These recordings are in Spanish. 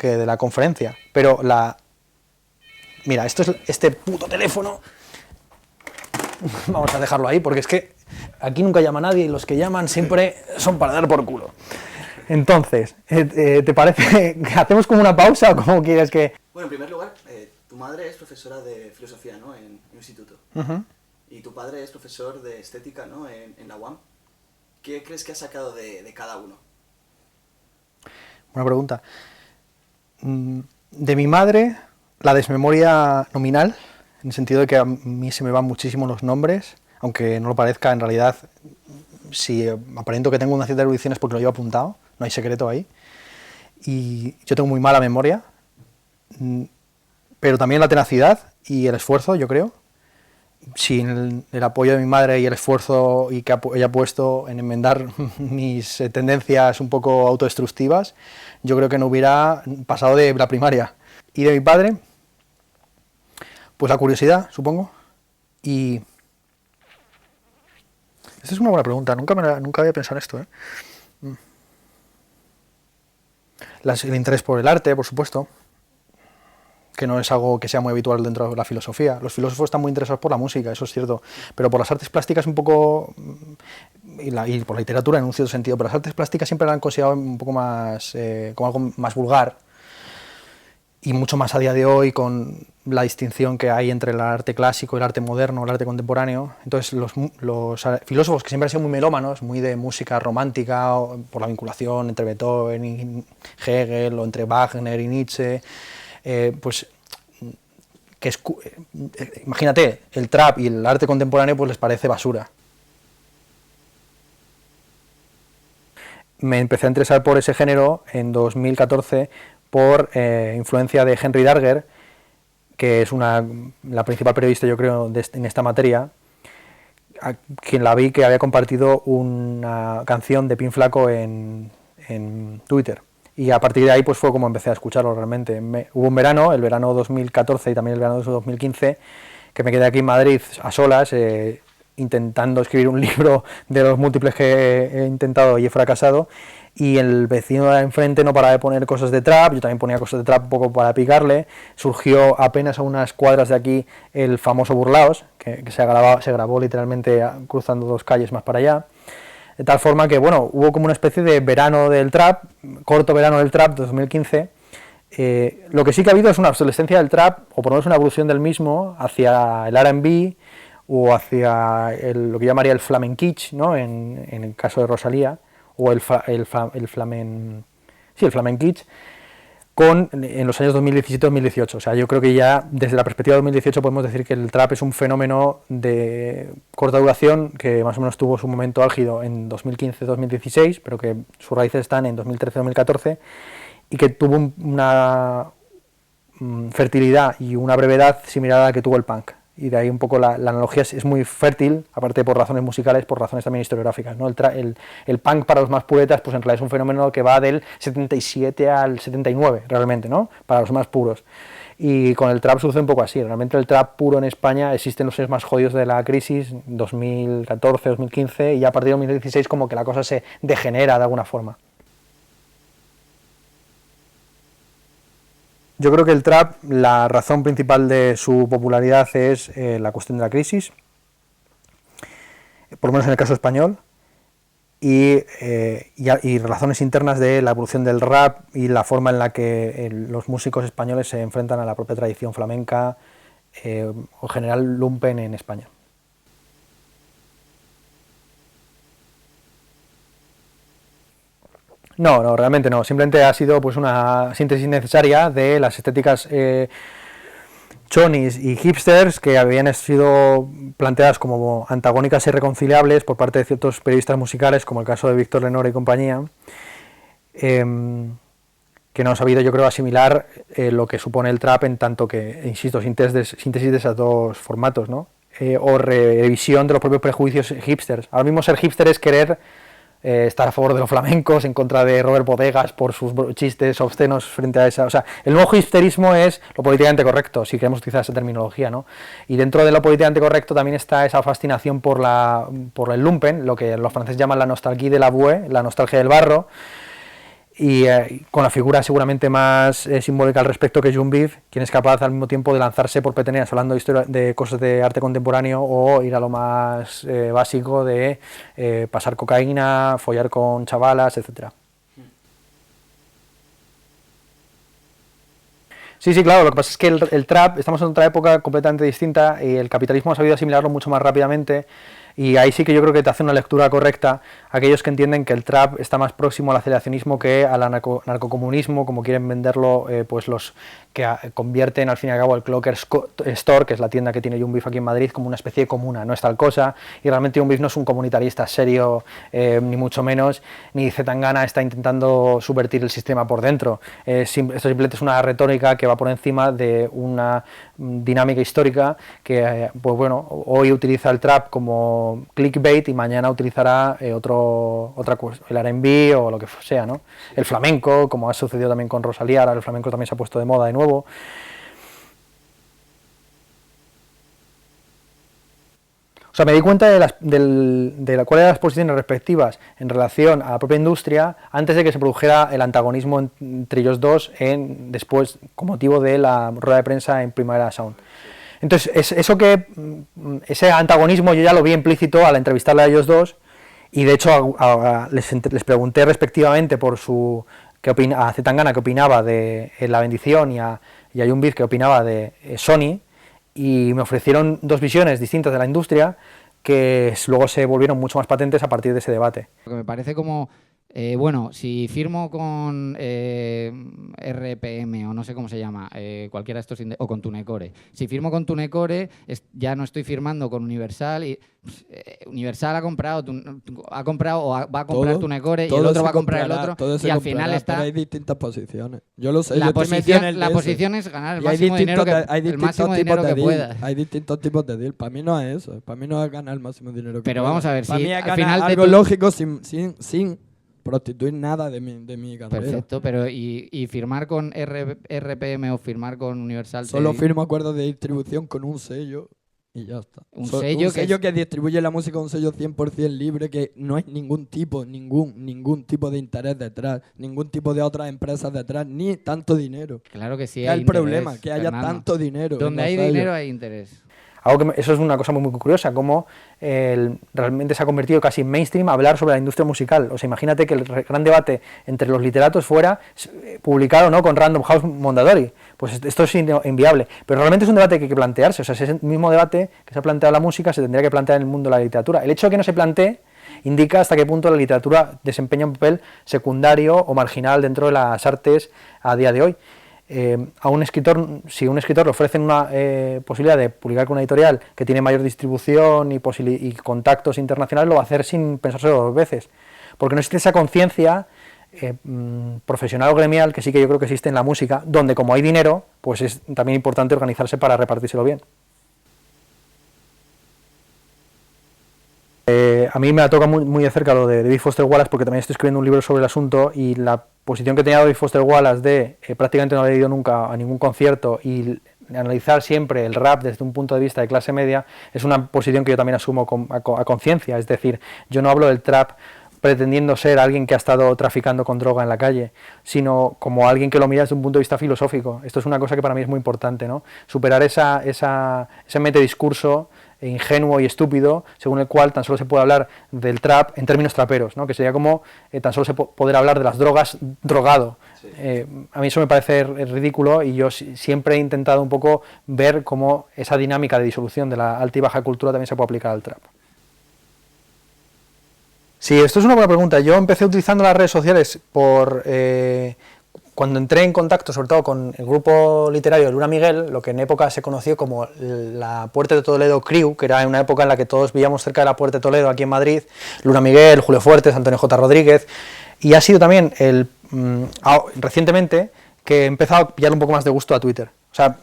que de la conferencia, pero Mira, esto es este puto teléfono. Vamos a dejarlo ahí, porque es que aquí nunca llama nadie y los que llaman siempre son para dar por culo. Entonces, ¿te parece que hacemos como una pausa o cómo quieres que...? Bueno, en primer lugar, tu madre es profesora de filosofía, ¿no?, en un instituto. Y tu padre es profesor de estética, ¿no?, en la UAM. ¿Qué crees que has sacado de cada uno? Buena pregunta. De mi madre, la desmemoria nominal, en el sentido de que a mí se me van muchísimo los nombres, aunque no lo parezca, en realidad, si aparento que tengo una cierta erudición es porque lo llevo apuntado, no hay secreto ahí. Y yo tengo muy mala memoria, pero también la tenacidad y el esfuerzo, yo creo. Sin el apoyo de mi madre y el esfuerzo y que ella ha puesto en enmendar mis tendencias un poco autodestructivas, yo creo que no hubiera pasado de la primaria. Y de mi padre, pues la curiosidad, supongo. Y esta es una buena pregunta, nunca había pensado en esto, el interés por el arte, por supuesto, que no es algo que sea muy habitual dentro de la filosofía. Los filósofos están muy interesados por la música, eso es cierto, pero por las artes plásticas un poco, y por la literatura en un cierto sentido, pero las artes plásticas siempre la han considerado un poco más, como algo más vulgar, y mucho más a día de hoy con la distinción que hay entre el arte clásico, el arte moderno, el arte contemporáneo. Entonces los filósofos que siempre han sido muy melómanos, muy de música romántica, por la vinculación entre Beethoven y Hegel, o entre Wagner y Nietzsche, pues imagínate, el trap y el arte contemporáneo pues les parece basura. Me empecé a interesar por ese género en 2014 por influencia de Henry Darger, que es la principal periodista, yo creo, en esta materia, a quien la vi que había compartido una canción de Pin Flaco en Twitter. Y a partir de ahí pues fue como empecé a escucharlo realmente. Hubo un verano, el verano 2014 y también el verano 2015, que me quedé aquí en Madrid a solas, intentando escribir un libro de los múltiples que he intentado y he fracasado, y el vecino de enfrente no paraba de poner cosas de trap, yo también ponía cosas de trap un poco para picarle. Surgió apenas a unas cuadras de aquí el famoso Burlaos, que se grabó literalmente cruzando 2 calles más para allá, de tal forma que, bueno, hubo como una especie de verano del trap, corto verano del trap de 2015. Lo que sí que ha habido es una obsolescencia del trap, o por lo menos una evolución del mismo, hacia el R&B, o hacia lo que llamaría el flamenquitsch, ¿no?, en el caso de Rosalía, o el flamenquitsch, en los años 2017-2018. O sea, yo creo que ya desde la perspectiva de 2018 podemos decir que el trap es un fenómeno de corta duración que más o menos tuvo su momento álgido en 2015-2016, pero que sus raíces están en 2013-2014, y que tuvo una fertilidad y una brevedad similar a la que tuvo el punk. Y de ahí un poco la analogía es muy fértil, aparte por razones musicales, por razones también historiográficas, ¿no? El punk para los más puretas, pues en realidad es un fenómeno que va del 77 al 79, realmente, ¿no?, para los más puros. Y con el trap sucede un poco así. Realmente el trap puro en España existe en los años más jodidos de la crisis, 2014, 2015, y ya a partir de 2016 como que la cosa se degenera de alguna forma. Yo creo que el trap, la razón principal de su popularidad es la cuestión de la crisis, por lo menos en el caso español, y razones internas de la evolución del rap y la forma en la que los músicos españoles se enfrentan a la propia tradición flamenca, o en general lumpen en España. No, realmente no. Simplemente ha sido pues una síntesis necesaria de las estéticas chonis y hipsters que habían sido planteadas como antagónicas e irreconciliables por parte de ciertos periodistas musicales, como el caso de Víctor Lenore y compañía, que no han sabido, yo creo, asimilar lo que supone el trap, en tanto que, insisto, síntesis de esos dos formatos, ¿no? O revisión de los propios prejuicios hipsters. Ahora mismo ser hipster es querer estar a favor de los flamencos, en contra de Robert Bodegas por sus chistes obscenos frente a esa... O sea, el nuevo hipsterismo es lo políticamente correcto, si queremos utilizar esa terminología, ¿no? Y dentro de lo políticamente correcto también está esa fascinación por el lumpen, lo que los franceses llaman la nostalgie de la boue, la nostalgia del barro, y con la figura seguramente más simbólica al respecto, que es June Beef, quien es capaz al mismo tiempo de lanzarse por peteneas hablando de cosas de arte contemporáneo o ir a lo más básico de pasar cocaína, follar con chavalas, etcétera. Sí, sí, claro, lo que pasa es que el trap, estamos en otra época completamente distinta y el capitalismo ha sabido asimilarlo mucho más rápidamente, y ahí sí que yo creo que te hace una lectura correcta aquellos que entienden que el trap está más próximo al aceleracionismo que al narcocomunismo, como quieren venderlo pues los que convierten al fin y al cabo el Clocker Store, que es la tienda que tiene June Beef aquí en Madrid, como una especie de comuna. No es tal cosa, y realmente June Beef no es un comunitarista serio, ni mucho menos, ni Zetangana está intentando subvertir el sistema por dentro. Esto simplemente es una retórica que va por encima de una dinámica histórica que, pues bueno, hoy utiliza el trap como clickbait y mañana utilizará otra cosa, el R&B o lo que sea, ¿no? El flamenco, como ha sucedido también con Rosalía, ahora el flamenco también se ha puesto de moda de nuevo. O sea, me di cuenta de cuáles eran las posiciones respectivas en relación a la propia industria antes de que se produjera el antagonismo entre ellos dos después, con motivo de la rueda de prensa en Primavera Sound. Entonces, ese antagonismo yo ya lo vi implícito al entrevistarle a ellos dos, y de hecho les pregunté respectivamente por a Zetangana qué opinaba de La Bendición y a June Beef qué opinaba de Sony, y me ofrecieron dos visiones distintas de la industria que luego se volvieron mucho más patentes a partir de ese debate. Lo que me parece como, bueno, si firmo con RPM o no sé cómo se llama, cualquiera de estos, o con Tunecore, si firmo con Tunecore ya no estoy firmando con Universal, y Universal ha comprado o va a comprar Tunecore, y el otro va a comprar el otro, y al final está... Pero hay distintas posiciones. Yo lo sé. La posición es ganar el máximo dinero que puedas. Hay distintos tipos de deal. Para mí no es eso. Para mí no es ganar el máximo dinero que Pero pueda. vamos a ver, para si mí es al final algo lógico sin prostituir nada de mi carrera. Perfecto, pero y firmar con RPM o firmar con Universal... Solo firmo acuerdos de distribución con un sello y ya está. Un sello que distribuye la música, un sello 100% libre, que no hay ningún tipo de interés detrás, ningún tipo de otras empresas detrás, ni tanto dinero. Claro que sí. Que hay el problema, que haya tanto dinero. Donde hay dinero hay interés. Eso es una cosa muy, muy curiosa, cómo realmente se ha convertido casi en mainstream hablar sobre la industria musical. O sea, imagínate que el gran debate entre los literatos fuera publicar o no con Random House Mondadori. Pues esto es inviable. Pero realmente es un debate que hay que plantearse. O sea, ese mismo debate que se ha planteado en la música se tendría que plantear en el mundo de la literatura. El hecho de que no se plantee indica hasta qué punto la literatura desempeña un papel secundario o marginal dentro de las artes a día de hoy. A un escritor, si a un escritor le ofrecen una posibilidad de publicar con una editorial que tiene mayor distribución y contactos internacionales, lo va a hacer sin pensárselo dos veces, porque no existe esa conciencia profesional o gremial que sí que yo creo que existe en la música, donde como hay dinero, pues es también importante organizarse para repartírselo bien. A mí me toca muy de cerca lo de David Foster Wallace, porque también estoy escribiendo un libro sobre el asunto, y la posición que tenía David Foster Wallace de prácticamente no haber ido nunca a ningún concierto y analizar siempre el rap desde un punto de vista de clase media es una posición que yo también asumo a conciencia. Es decir, yo no hablo del trap pretendiendo ser alguien que ha estado traficando con droga en la calle, sino como alguien que lo mira desde un punto de vista filosófico. Esto es una cosa que para mí es muy importante, ¿no? Superar ese metadiscurso ingenuo y estúpido, según el cual tan solo se puede hablar del trap en términos traperos, ¿no? Que sería como tan solo poder hablar de las drogas drogado. Sí. A mí eso me parece ridículo, y yo siempre he intentado un poco ver cómo esa dinámica de disolución de la alta y baja cultura también se puede aplicar al trap. Sí, esto es una buena pregunta. Yo empecé utilizando las redes sociales cuando entré en contacto, sobre todo con el grupo literario de Luna Miguel, lo que en época se conoció como la Puerta de Toledo Crew, que era en una época en la que todos vivíamos cerca de la Puerta de Toledo, aquí en Madrid, Luna Miguel, Julio Fuertes, Antonio J. Rodríguez, y ha sido también recientemente que he empezado a pillar un poco más de gusto a Twitter. O sea,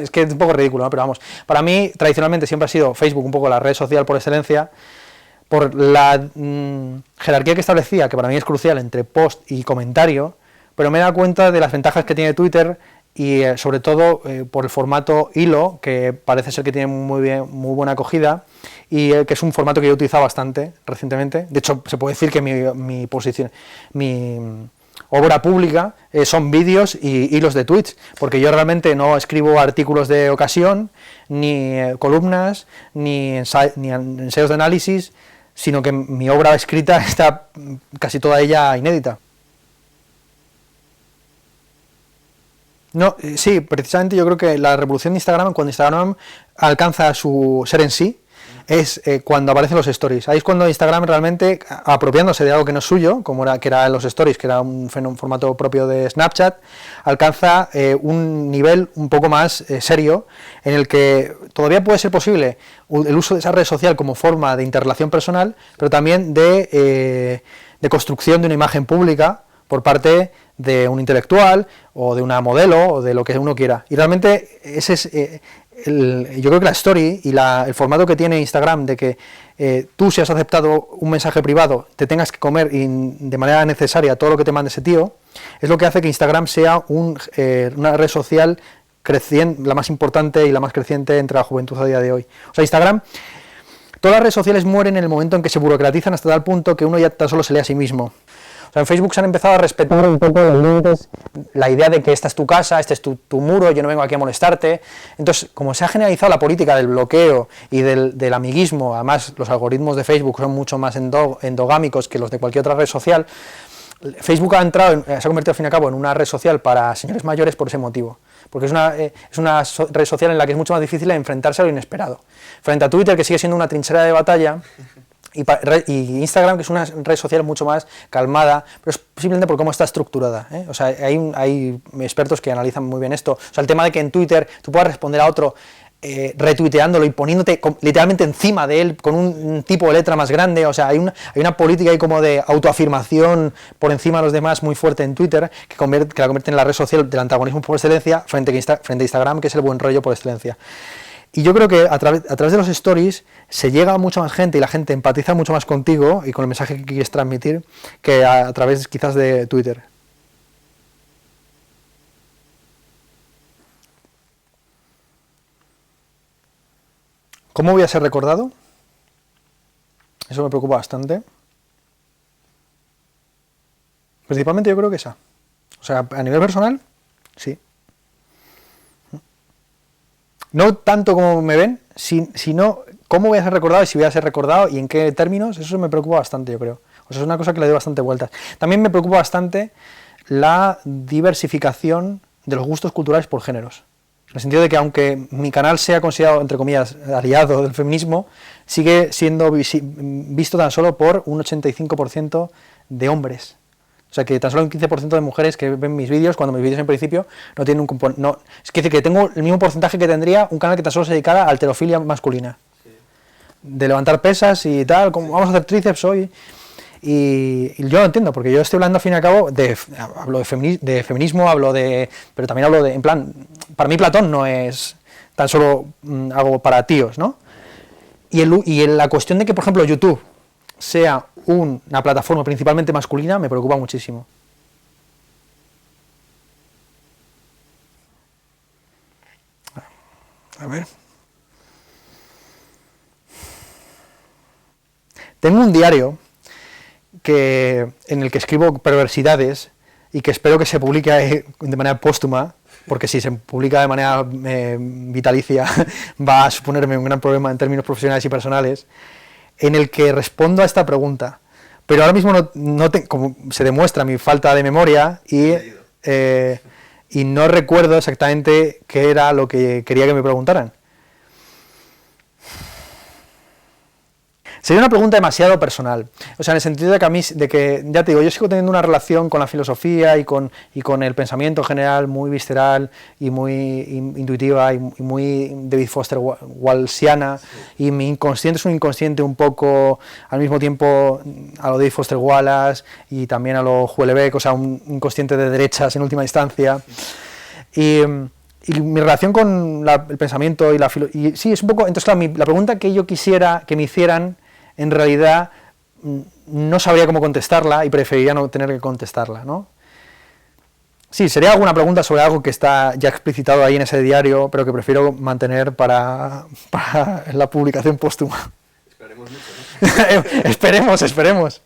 es que es un poco ridículo, ¿no? Pero vamos, para mí tradicionalmente siempre ha sido Facebook un poco la red social por excelencia, por la jerarquía que establecía, que para mí es crucial, entre post y comentario, pero me he dado cuenta de las ventajas que tiene Twitter y sobre todo por el formato hilo, que parece ser que tiene muy buena acogida, y que es un formato que yo he utilizado bastante recientemente. De hecho, se puede decir que mi obra pública son vídeos y hilos de tweets, porque yo realmente no escribo artículos de ocasión, ni columnas, ni ensayos de análisis, sino que mi obra escrita está casi toda ella inédita. No, sí, precisamente yo creo que la revolución de Instagram, cuando Instagram alcanza su ser en sí, es cuando aparecen los stories. Ahí es cuando Instagram realmente, apropiándose de algo que no es suyo, como que era los stories, que era un formato propio de Snapchat, alcanza un nivel un poco más serio, en el que todavía puede ser posible el uso de esa red social como forma de interrelación personal, pero también de construcción de una imagen pública por parte de un intelectual o de una modelo o de lo que uno quiera. Y realmente ese es yo creo que la story y el formato que tiene Instagram de que tú, si has aceptado un mensaje privado, te tengas que comer de manera necesaria todo lo que te mande ese tío, es lo que hace que Instagram sea una red social la más importante y la más creciente entre la juventud a día de hoy. O sea, Instagram, todas las redes sociales mueren en el momento en que se burocratizan hasta tal punto que uno ya tan solo se lee a sí mismo. O sea, en Facebook se han empezado a respetar un poco los límites, la idea de que esta es tu casa, este es tu muro, yo no vengo aquí a molestarte. Entonces, como se ha generalizado la política del bloqueo y del amiguismo, además los algoritmos de Facebook son mucho más endogámicos que los de cualquier otra red social, Facebook se ha convertido al fin y al cabo en una red social para señores mayores por ese motivo. Porque es una red social en la que es mucho más difícil enfrentarse a lo inesperado. Frente a Twitter, que sigue siendo una trinchera de batalla, y Instagram, que es una red social mucho más calmada, pero es simplemente por cómo está estructurada, ¿eh? O sea, hay expertos que analizan muy bien esto. O sea, el tema de que en Twitter tú puedas responder a otro retuiteándolo y poniéndote literalmente encima de él con un tipo de letra más grande. O sea, hay una política ahí como de autoafirmación por encima de los demás muy fuerte en Twitter, que la convierte en la red social del antagonismo por excelencia frente a Instagram, que es el buen rollo por excelencia. Y yo creo que a través de los stories se llega a mucha más gente y la gente empatiza mucho más contigo y con el mensaje que quieres transmitir que a través quizás de Twitter. ¿Cómo voy a ser recordado? Eso me preocupa bastante. Principalmente yo creo que esa. O sea, a nivel personal, sí. No tanto como me ven, sino cómo voy a ser recordado y si voy a ser recordado y en qué términos, eso me preocupa bastante, yo creo. O sea, es una cosa que le doy bastante vueltas. También me preocupa bastante la diversificación de los gustos culturales por géneros. En el sentido de que aunque mi canal sea considerado, entre comillas, aliado del feminismo, sigue siendo visto tan solo por un 85% de hombres. O sea, que tan solo un 15% de mujeres que ven mis vídeos, cuando mis vídeos en principio no tienen un componente... No, es decir, que tengo el mismo porcentaje que tendría un canal que tan solo se dedicara a halterofilia masculina. Sí. De levantar pesas y tal, como vamos a hacer tríceps hoy. Y yo lo entiendo, porque yo estoy hablando al fin y al cabo hablo de feminismo, pero también hablo de, en plan, para mí Platón no es tan solo algo para tíos, ¿no? Y la cuestión de que, por ejemplo, YouTube sea una plataforma principalmente masculina me preocupa muchísimo. A ver. Tengo un diario en el que escribo perversidades y que espero que se publique de manera póstuma, porque si se publica de manera vitalicia va a suponerme un gran problema en términos profesionales y personales, en el que respondo a esta pregunta. Pero ahora mismo como se demuestra mi falta de memoria y no recuerdo exactamente qué era lo que quería que me preguntaran. Sería una pregunta demasiado personal, o sea, en el sentido de que ya te digo, yo sigo teniendo una relación con la filosofía y con el pensamiento en general muy visceral y muy intuitiva y muy David Foster Wallaceana, y mi inconsciente es un inconsciente un poco al mismo tiempo a lo David Foster Wallace y también a lo Houellebecq, o sea, un inconsciente de derechas en última instancia. Y mi relación con el pensamiento y sí, es un poco... Entonces, claro, la pregunta que yo quisiera que me hicieran, en realidad no sabría cómo contestarla y preferiría no tener que contestarla, ¿no? Sí, sería alguna pregunta sobre algo que está ya explicitado ahí en ese diario, pero que prefiero mantener para la publicación póstuma. Esperemos mucho, ¿no? Esperemos.